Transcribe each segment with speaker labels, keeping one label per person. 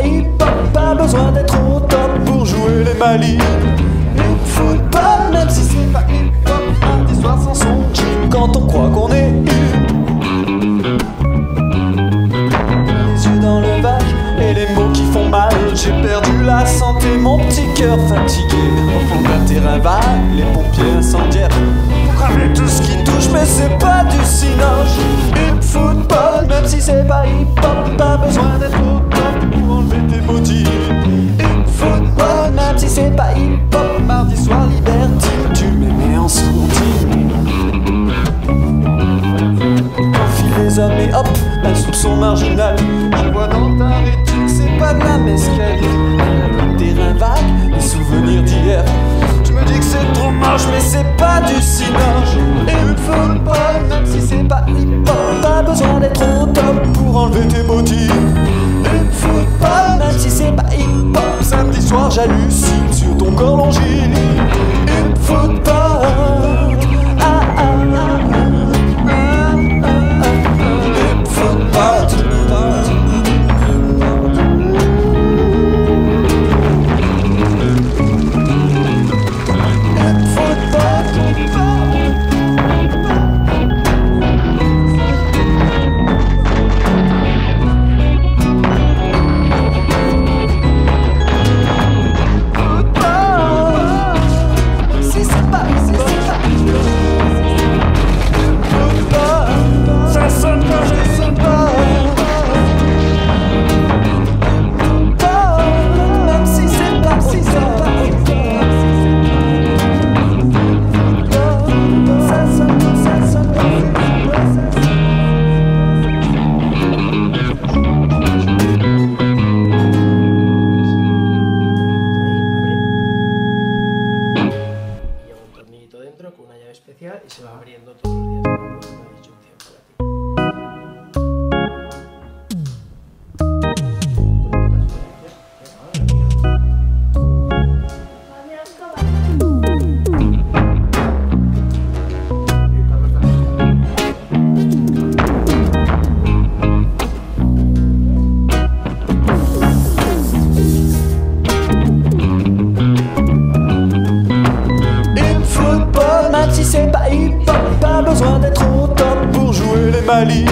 Speaker 1: hip-hop, pas besoin d'être au top pour jouer les malines. Le football, même si c'est pas hip-hop, un soir sans son jean quand on croit qu'on est les yeux dans le vague et les mots qui font mal. J'ai perdu la santé, mon petit cœur fatigué. Au fond d'un terrain vague, les pompiers incendiaires pour cramer tout ce qui touche, mais c'est pas du cinoche. Hip football, même si c'est pas hip-hop, pas besoin d'être au top pour enlever tes bottines. Hip football, même si c'est pas hip-hop, mardi soir libertine, tu m'aimais en sourdine. Enfile les hommes et hop, un soupçon marginal. Je vois dans ta rétine, c'est pas de la mescaline. Terrain vague, les souvenirs d'hier. Tu me dis que c'est trop moche, mais c'est pas du cinoche. Hip football, même si c'est pas hip-hop, pas besoin d'être au top pour enlever tes bottines. Hip football, même si c'est pas hip-hop, samedi soir j'hallucine sur ton corps longiligne. Hip football, ah ah ah ah. Hip football.
Speaker 2: Con una llave especial y se va abriendo todos los días una disyunción para ti.
Speaker 1: C'est pas hip-hop, pas besoin d'être au top pour jouer les malines.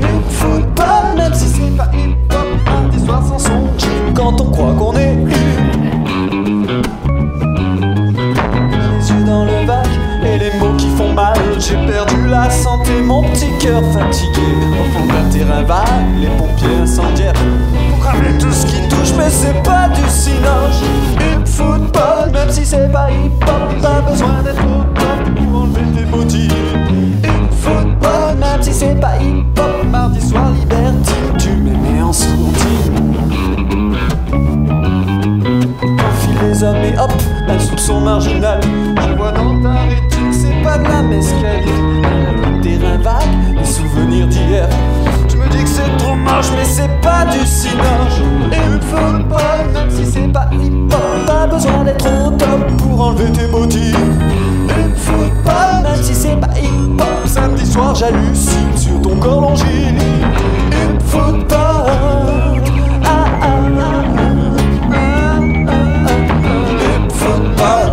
Speaker 1: Hip football, même si c'est pas hip-hop, un soir sans son jean quand on croit qu'on est les yeux dans le vague et les mots qui font mal. J'ai perdu la santé, mon petit cœur fatigué. Au fond d'un terrain vague, les pompiers incendiaires pour cramer tout ce qui touche, mais c'est pas du cinoche. Hip football, même si c'est pas hip-hop, pas besoin d'être au top pour enlever tes bottines. Hip football, même si c'est pas hip-hop, mardi soir libertine, tu m'aimais en sourdine. Enfile les hommes et hop, un soupçon marginal. Je vois dans ta rétine, c'est pas de la mescaline. Terrain vague, les souvenirs d'hier. Tu me dis que c'est trop moche, mais c'est pas du cinoche. Hip football, même si c'est pas hip-hop, pas besoin d'être au top pour enlever tes bottines. Hip football, même si c'est pas hip-hop, samedi soir j'hallucine sur ton corps longiligne. Hip football, ah ah ah ah, hip football.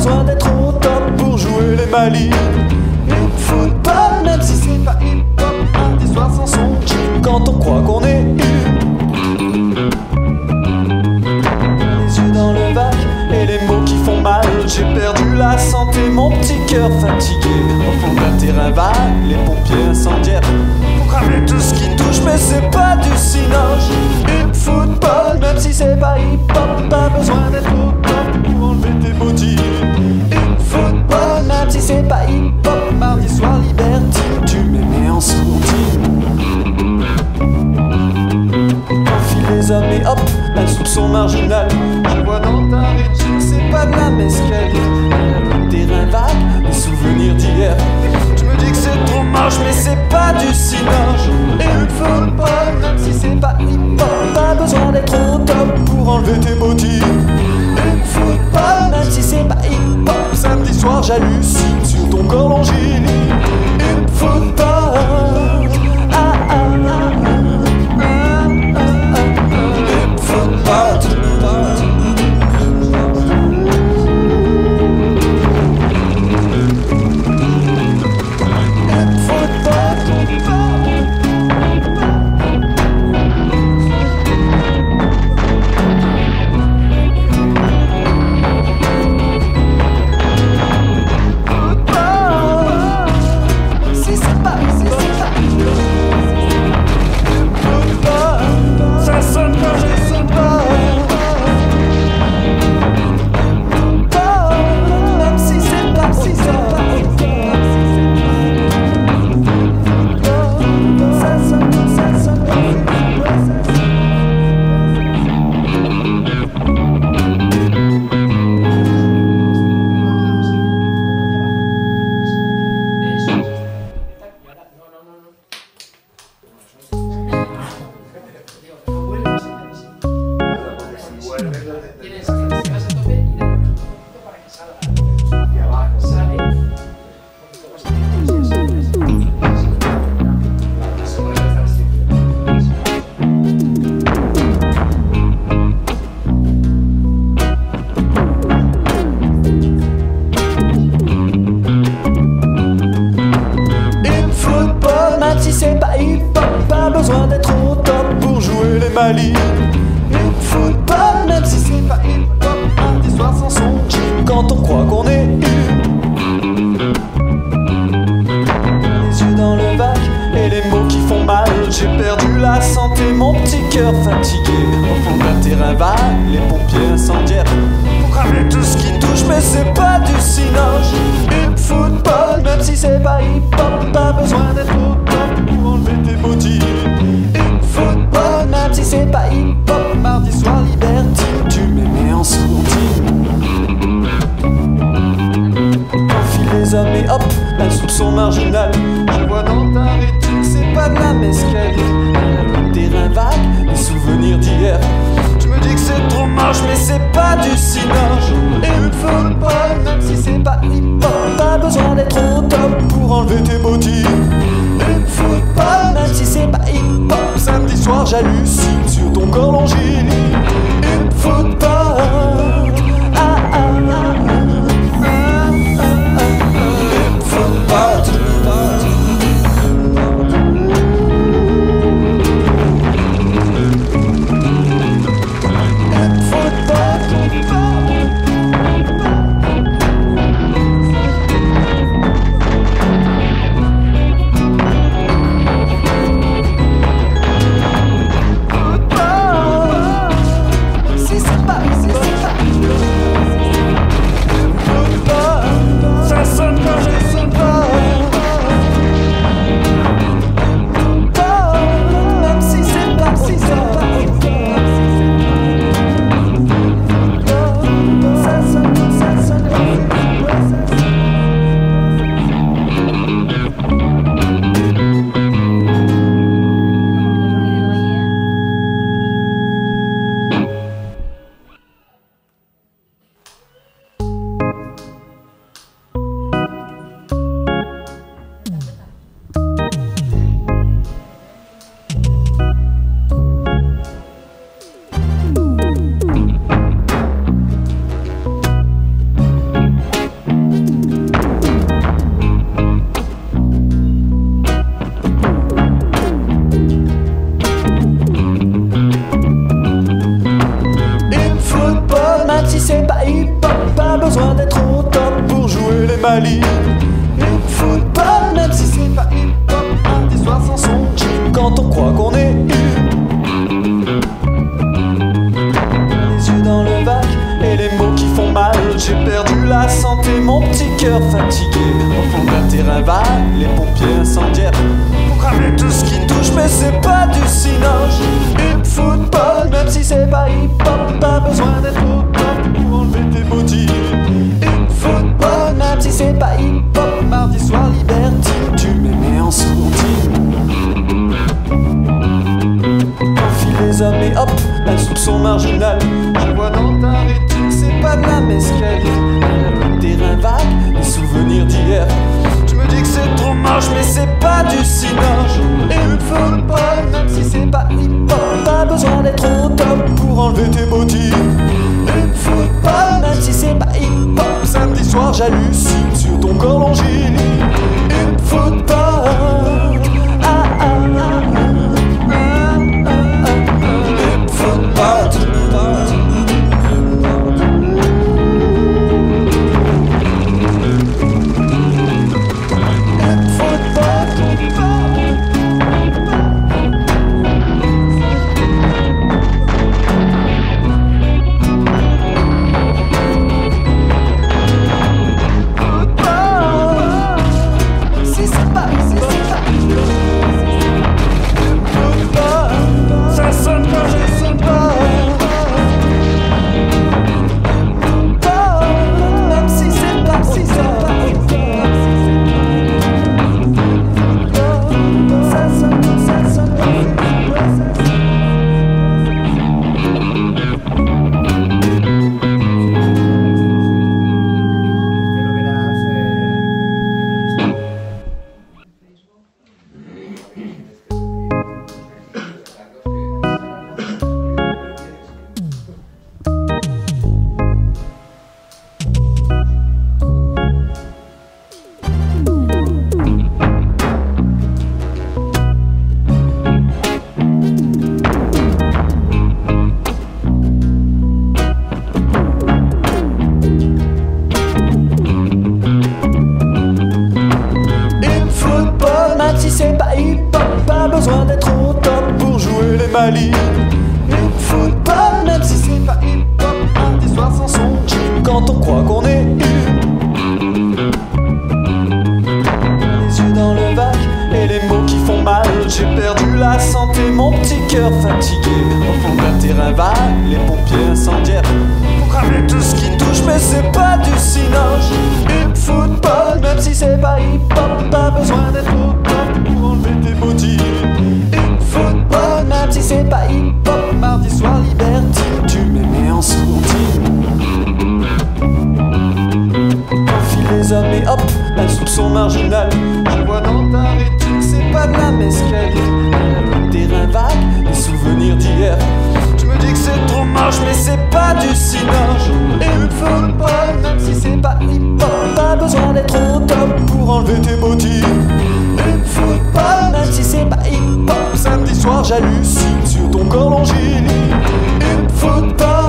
Speaker 1: besoin d'être au top pour jouer les malines. Le football, même si c'est pas hip-hop, un des soirs sans son jean quand on croit qu'on est les yeux dans le vague et les mots qui font mal. J'ai perdu la santé, mon petit cœur fatigué. Au fond d'un terrain vague, les pompiers incendiaires pour cramer tout ce qui touche, mais c'est pas du cinoche. Hip football, même si c'est pas hip-hop, pas besoin d'être au top pour enlever tes bottines. Hip football, même si c'est pas hip-hop, mardi soir libertine, tu m'aimais en sourdine. Enfile les hommes et hop, un soupçon marginal. Je vois dans ta rétine, c'est pas de la mescaline. Terrain vague, des souvenirs d'hier. Tu me dis que c'est trop moche, mais c'est pas du cinoche. Et le football, même si c'est pas hip-hop, pas besoin d'être au top pour enlever tes bottines. Et le football, même si c'est pas hip-hop, samedi soir j'hallucine sur ton corps longiligne. Et le football, ah ah ah ah. Le football, même si c'est pas hip-hop, un des soirs sans son jean quand on croit qu'on est les yeux dans le vague et les mots qui font mal. J'ai perdu la santé, mon petit cœur fatigué. Au fond d'un terrain vague, les pompiers incendiaires pour cramer tout ce qui touche, mais c'est pas du cinoche. Hip football, même si c'est pas hip-hop, pas besoin d'être au top pour enlever tes bottines. Hip football, même si c'est pas hip-hop, mardi soir libertine, tu m'aimais en sourdine. Enfile les hommes et hop, un soupçon marginal. Je vois dans ta rétine, c'est pas de la mescaline. Terrain vague, des souvenirs d'hier. Tu me dis que c'est trop moche, mais c'est pas du cinoche. Et le football, même si c'est pas hip-hop, pas besoin d'être au top pour enlever tes bottines. Et le football, même si c'est pas hip-hop, samedi soir j'hallucine sur ton corps longiligne. Et le football, ah ah ah ah, ah, ah, ah. Et le football. Si c'est pas malines. Une football, même si c'est pas hip-hop, mardi soir sans son jean, quand on croit qu'on est les yeux dans le vague et les mots qui font mal. J'ai perdu la santé, mon petit cœur fatigué. Au fond d'un terrain vague, les pompiers incendiaires pour cramer tout ce qui touche, mais c'est pas du cinoche. Une football, même si c'est pas hip-hop, pas besoin d'être au top pour enlever tes bottines. Une football, même si c'est pas hip-hop, mardi soir libertine, tu m'aimais en sourdine. Enfile les hommes et hop, un soupçon marginal. Je vois dans ta rétine, c'est pas de la mescaline. Un terrain vague, des souvenirs d'hier. Tu me dis que c'est trop moche, mais c'est pas du cinoche. Et une football, même si c'est pas hip-hop, pas besoin d'être au top pour enlever tes bottines. Une football, même si c'est pas hip-hop, samedi soir j'hallucine sur ton corps longiligne. Une football, une football. C'est pas hip-hop, pas besoin d'être au top pour jouer les malines. Une football, même si c'est pas hip-hop, mardi soir sans son jean, quand on croit qu'on est les yeux dans le vague et les mots qui font mal. J'ai perdu la santé, mon petit cœur fatigué. Au fond d'un terrain vague, les pompiers incendiaires pour cramer tout ce qui touche, mais c'est pas du cinoche. Une football, même si c'est pas hip-hop, pas besoin d'être au top pour enlever tes bottines. Une football, même si c'est pas hip-hop, mardi soir libertine, tu m'aimais en sourdine. Enfile les hommes et hop, un soupçon marginal. Je vois dans ta rétine, c'est pas de la mescaline. Un terrain vague, des souvenirs d'hier. Tu me dis que c'est trop moche, mais c'est pas du cinoche. Et une football, même si c'est pas hip-hop, pas besoin d'être au top pour enlever tes bottines. Une football, même si c'est pas hip-hop, samedi soir j'hallucine sur ton corps longiligne. Une football.